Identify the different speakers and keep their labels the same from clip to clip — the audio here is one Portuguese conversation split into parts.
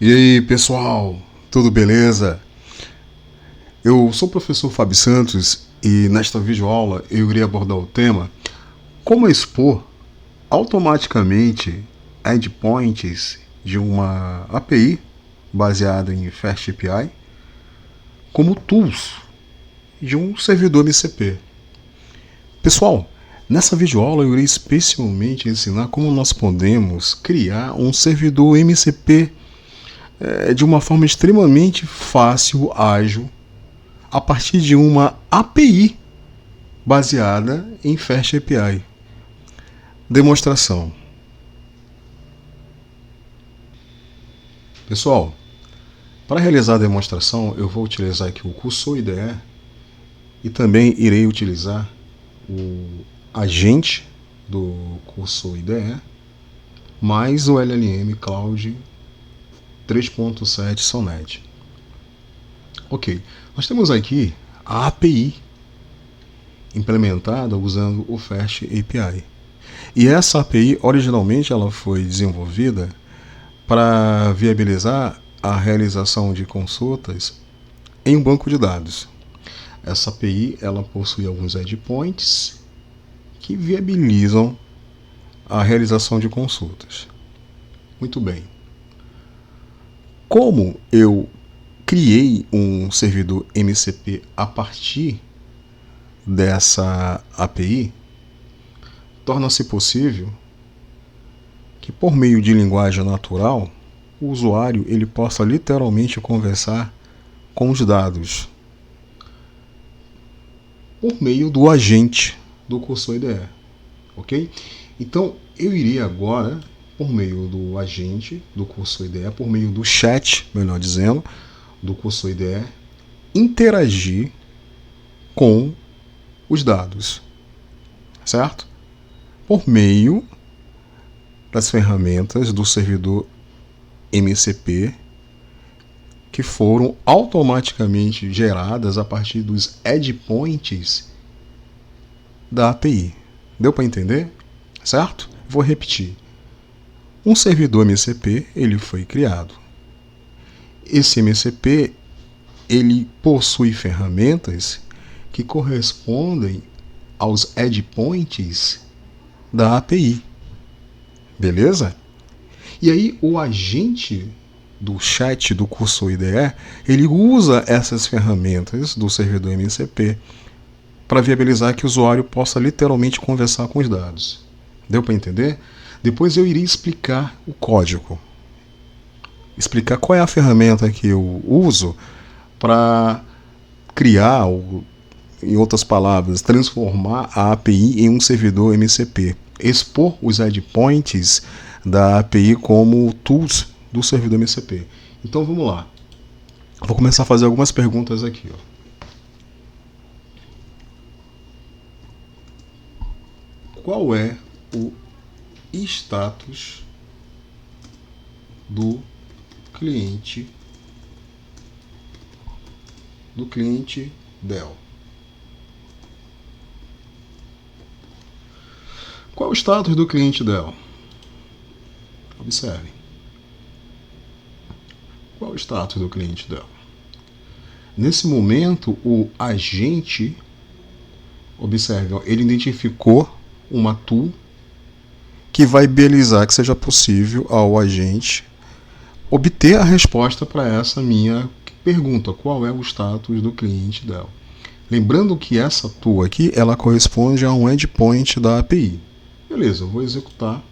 Speaker 1: E aí, pessoal, tudo beleza? Eu sou o professor Fábio Santos e nesta videoaula eu irei abordar o tema como expor automaticamente endpoints de uma API baseada em FastAPI como tools de um servidor MCP. Pessoal, nessa videoaula eu irei especialmente ensinar como nós podemos criar um servidor MCP de uma forma extremamente fácil, ágil, a partir de uma API baseada em FastAPI. Demonstração. Pessoal, para realizar a demonstração, eu vou utilizar aqui o Cursor IDE e também irei utilizar o agente do Cursor IDE mais o LLM Cloud 3.7 Sonnet. Ok, nós temos aqui a API implementada usando o FastAPI. E essa API, originalmente, ela foi desenvolvida para viabilizar a realização de consultas em um banco de dados. Essa API ela possui alguns endpoints que viabilizam a realização de consultas. Muito bem. Como eu criei um servidor MCP a partir dessa API, torna-se possível que por meio de linguagem natural, o usuário ele possa literalmente conversar com os dados por meio do agente do Cursor IDE, ok? Então eu iria agora, por meio do agente do Cursor IDE, por meio do chat, melhor dizendo, do Cursor IDE, interagir com os dados, certo? Por meio das ferramentas do servidor MCP que foram automaticamente geradas a partir dos endpoints da API. Deu para entender? Certo? Vou repetir. Um servidor MCP ele foi criado. Esse MCP ele possui ferramentas que correspondem aos endpoints da API. Beleza? E aí o agente do chat do Cursor IDE, ele usa essas ferramentas do servidor MCP para viabilizar que o usuário possa literalmente conversar com os dados. Deu para entender? Depois eu irei explicar o código. Explicar qual é a ferramenta que eu uso para criar, ou, em outras palavras, transformar a API em um servidor MCP. Expor os endpoints da API como tools do servidor MCP. Então vamos lá. Vou começar a fazer algumas perguntas aqui. Qual é o status do cliente Dell? Qual é o status do cliente Dell? Observe. Qual é o status do cliente Dell? Nesse momento, o agente, observe, ele identificou uma tool que vai viabilizar que seja possível ao agente obter a resposta para essa minha pergunta: qual é o status do cliente Dell? Lembrando que essa tool aqui, ela corresponde a um endpoint da API. Beleza, eu vou executar.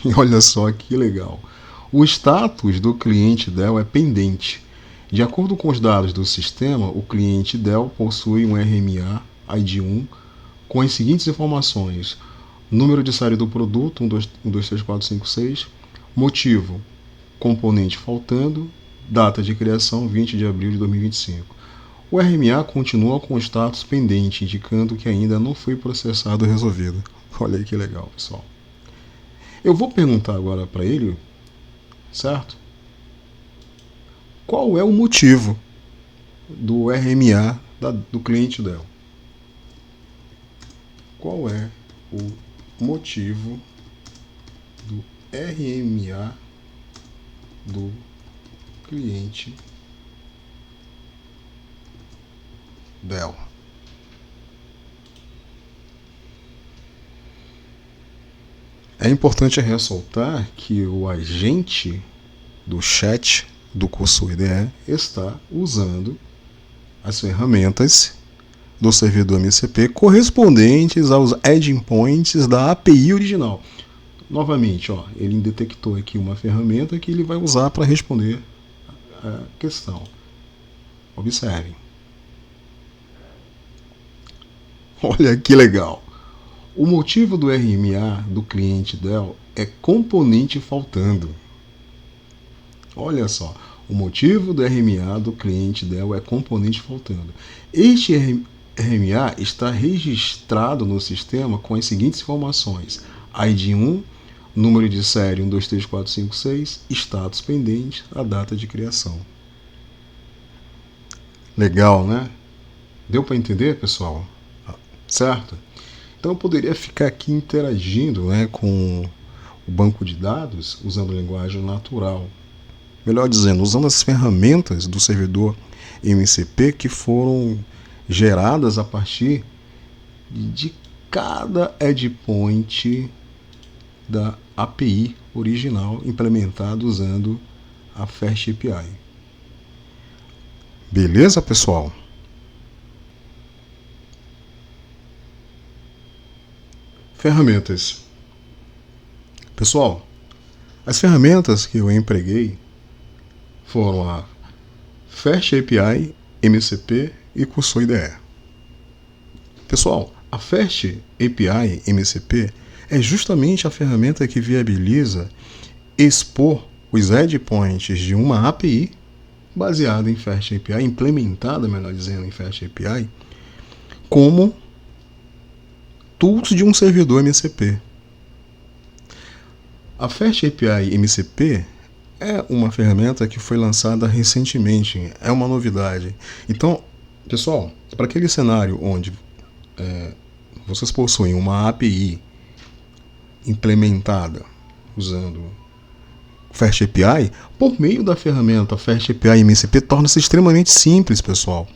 Speaker 1: E olha só que legal. O status do cliente Dell é pendente. De acordo com os dados do sistema, o cliente Dell possui um RMA ID1 com as seguintes informações: número de série do produto 123456, motivo componente faltando, data de criação 20 de abril de 2025. O RMA continua com o status pendente, indicando que ainda não foi processado ou resolvido. Olha aí que legal, pessoal. Eu vou perguntar agora para ele, certo? Qual é o motivo do RMA do cliente Dell? Qual é o motivo do RMA do cliente Dell. É importante ressaltar que o agente do chat do curso IDE está usando as ferramentas do servidor MCP correspondentes aos endpoints da API original. Novamente, ele detectou aqui uma ferramenta que ele vai usar para responder a questão. Observem. Olha que legal. O motivo do RMA do cliente Dell é componente faltando. Olha só, o motivo do RMA do cliente Dell é componente faltando. Este RMA está registrado no sistema com as seguintes informações: ID 1, número de série 123456, status pendente, a data de criação. Legal, né? Deu para entender, pessoal? Certo? Então eu poderia ficar aqui interagindo, né, com o banco de dados usando linguagem natural. Melhor dizendo, usando as ferramentas do servidor MCP que foram geradas a partir de cada endpoint da API original implementada usando a Fast API. Beleza, pessoal? Ferramentas. Pessoal, as ferramentas que eu empreguei foram a Fast API, MCP e Cursor IDE. Pessoal, a Fast API MCP é justamente a ferramenta que viabiliza expor os endpoints de uma API baseada em Fast API, implementada, melhor dizendo, em Fast API, como tools de um servidor MCP. A Fast API MCP é uma ferramenta que foi lançada recentemente, é uma novidade. Então, pessoal, para aquele cenário onde vocês possuem uma API implementada usando Fast API, por meio da ferramenta Fast API MCP torna-se extremamente simples, pessoal,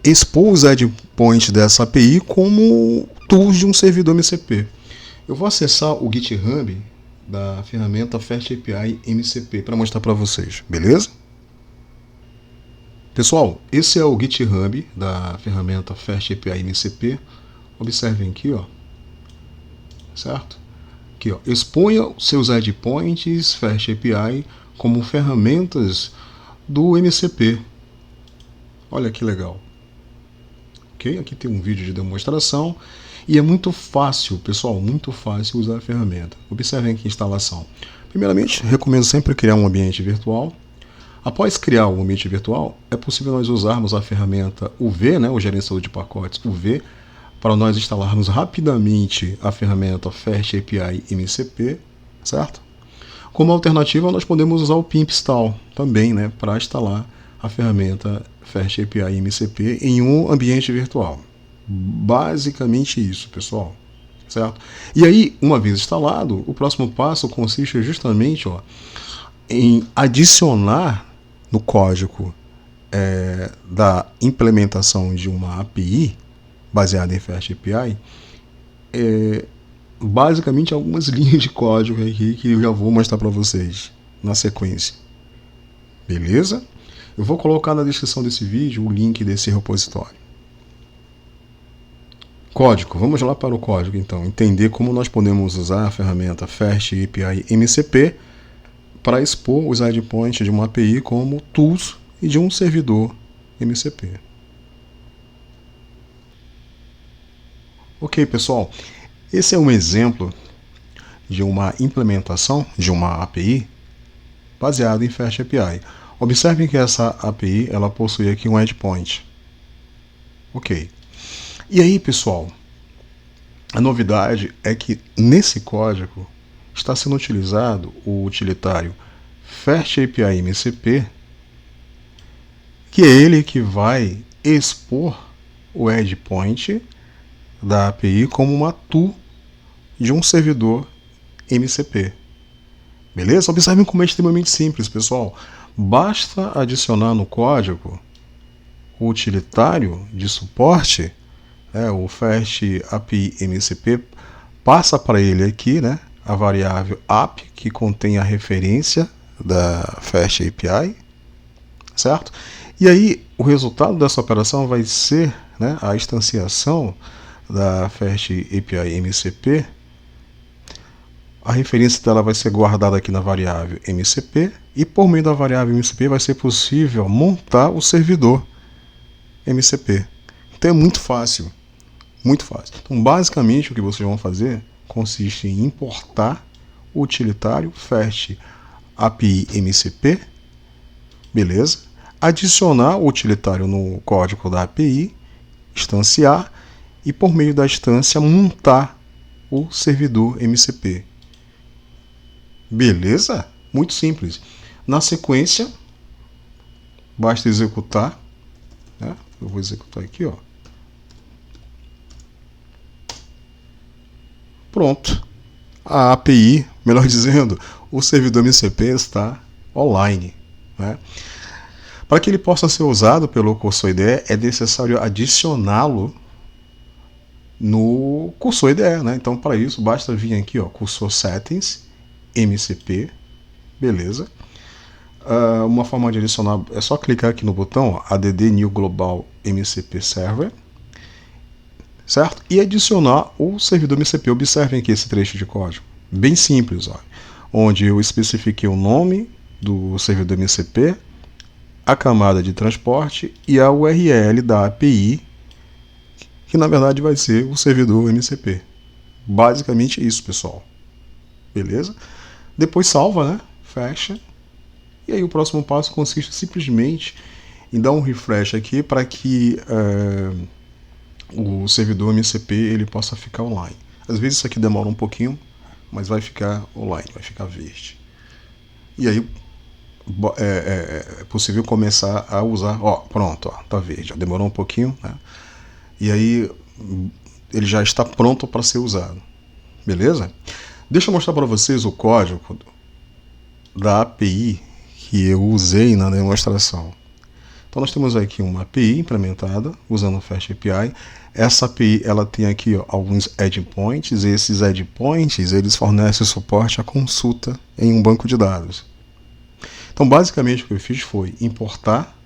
Speaker 1: expor os endpoints dessa API como tools de um servidor MCP. Eu vou acessar o GitHub da ferramenta Fast API MCP para mostrar para vocês, beleza? Pessoal, esse é o GitHub da ferramenta Fast API MCP. Observem aqui, certo? Aqui, exponha seus endpoints Fast API como ferramentas do MCP. Olha que legal. Ok? Aqui tem um vídeo de demonstração. E é muito fácil, pessoal, muito fácil usar a ferramenta. Observem aqui a instalação. Primeiramente, recomendo sempre criar um ambiente virtual. Após criar o ambiente virtual, é possível nós usarmos a ferramenta UV, né, o gerenciador de pacotes UV, para nós instalarmos rapidamente a ferramenta Fast API MCP, certo? Como alternativa, nós podemos usar o pimp install também, né, para instalar a ferramenta Fast API MCP em um ambiente virtual. Basicamente isso, pessoal, certo? E aí, uma vez instalado, o próximo passo consiste justamente em adicionar no código da implementação de uma API baseada em Fast API, basicamente algumas linhas de código aqui que eu já vou mostrar para vocês na sequência. Beleza? Eu vou colocar na descrição desse vídeo o link desse repositório. Código, vamos lá para o código então, entender como nós podemos usar a ferramenta Fast API MCP para expor os endpoints de uma API como tools e de um servidor MCP. Ok, pessoal, esse é um exemplo de uma implementação de uma API baseada em Fast API. Observem que essa API ela possui aqui um endpoint. Ok. E aí, pessoal, a novidade é que nesse código está sendo utilizado o utilitário Fast API MCP, que é ele que vai expor o endpoint da API como uma tool de um servidor MCP. Beleza? Observem como é extremamente simples, pessoal. Basta adicionar no código o utilitário de suporte, o Fast API MCP, passa para ele aqui, né, a variável app, que contém a referência da Fast API, certo? E aí o resultado dessa operação vai ser, né, a instanciação da Fast API MCP. A referência dela vai ser guardada aqui na variável MCP, e por meio da variável MCP vai ser possível montar o servidor MCP. Então é muito fácil, muito fácil. Então basicamente o que vocês vão fazer consiste em importar o utilitário Fast API MCP, beleza? Adicionar o utilitário no código da API, instanciar e por meio da instância montar o servidor MCP. Beleza? Muito simples. Na sequência, basta executar, né? Eu vou executar aqui, ó. Pronto. A API, melhor dizendo, o servidor MCP está online, né? Para que ele possa ser usado pelo Cursor IDE, é necessário adicioná-lo no Cursor IDE, né? Então, para isso, basta vir aqui, ó, Cursor Settings, MCP, beleza? Uma forma de adicionar é só clicar aqui no botão, ó, add new global MCP server, certo? E adicionar o servidor MCP. Observem aqui esse trecho de código, bem simples, ó, onde eu especifiquei o nome do servidor MCP, a camada de transporte e a URL da API, que na verdade vai ser o servidor MCP. Basicamente isso, pessoal. Beleza? Depois salva, né? Fecha. E aí o próximo passo consiste simplesmente em dar um refresh aqui para que o servidor MCP ele possa ficar online. Às vezes isso aqui demora um pouquinho, mas vai ficar online, vai ficar verde. E aí é possível começar a usar. Ó, pronto, ó, tá verde. Ó, demorou um pouquinho, né? E aí ele já está pronto para ser usado. Beleza? Deixa eu mostrar para vocês o código da API que eu usei na demonstração. Então nós temos aqui uma API implementada usando o Fast API. Essa API ela tem aqui, ó, alguns endpoints, e esses endpoints eles fornecem suporte à consulta em um banco de dados. Então basicamente o que eu fiz foi importar,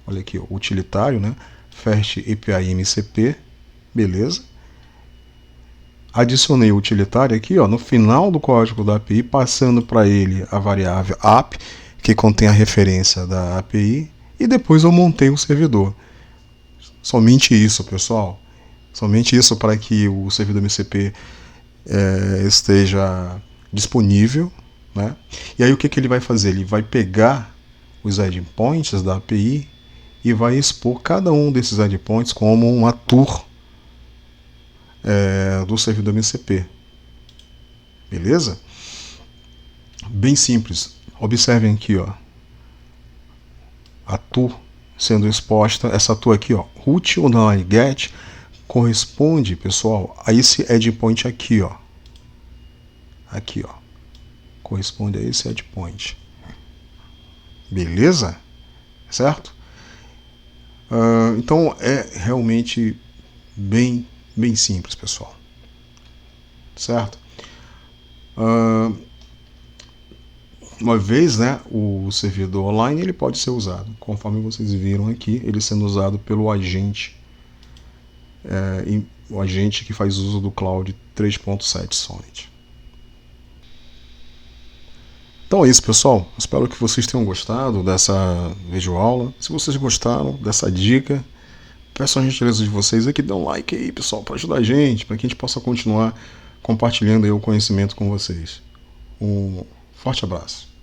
Speaker 1: olha aqui, o utilitário, né, Fast API MCP, beleza? Adicionei o utilitário aqui, ó, no final do código da API, passando para ele a variável app, que contém a referência da API, e depois eu montei o servidor. Somente isso, pessoal. Somente isso para que o servidor MCP esteja disponível, né? E aí o que ele vai fazer? Ele vai pegar os endpoints da API e vai expor cada um desses endpoints como uma tour do servidor MCP. Beleza? Bem simples. Observem aqui, ó, a tour sendo exposta. Essa tour aqui, ó, root underline get, corresponde, pessoal, a esse endpoint aqui, ó. Aqui, ó. Corresponde a esse endpoint. Beleza? Certo? Então é realmente bem simples, pessoal. Certo? Uma vez, né, o servidor online ele pode ser usado, conforme vocês viram aqui, ele sendo usado pelo agente, o agente que faz uso do Cloud 3.7 Sonnet. Então é isso, pessoal. Espero que vocês tenham gostado dessa videoaula. Se vocês gostaram dessa dica, peço a gentileza de vocês aqui, dê um like aí, pessoal, para ajudar a gente, para que a gente possa continuar compartilhando aí o conhecimento com vocês. Um forte abraço.